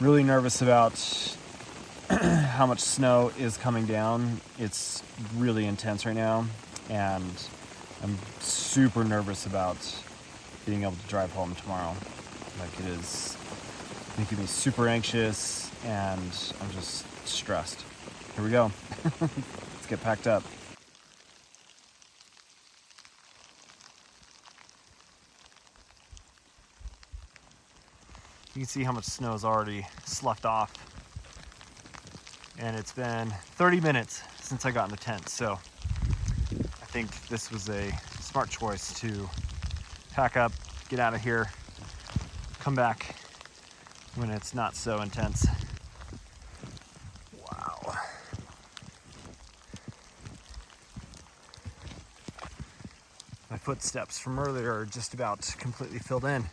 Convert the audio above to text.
Really nervous about how much snow is coming down. It's really intense right now, and I'm super nervous about being able to drive home tomorrow. Like, it is making me super anxious, and I'm just stressed. Here we go. Let's get packed up. You can see how much snow is already sloughed off. And it's been 30 minutes since I got in the tent, so I think this was a smart choice to pack up, get out of here, come back when it's not so intense. Wow. My footsteps from earlier are just about completely filled in.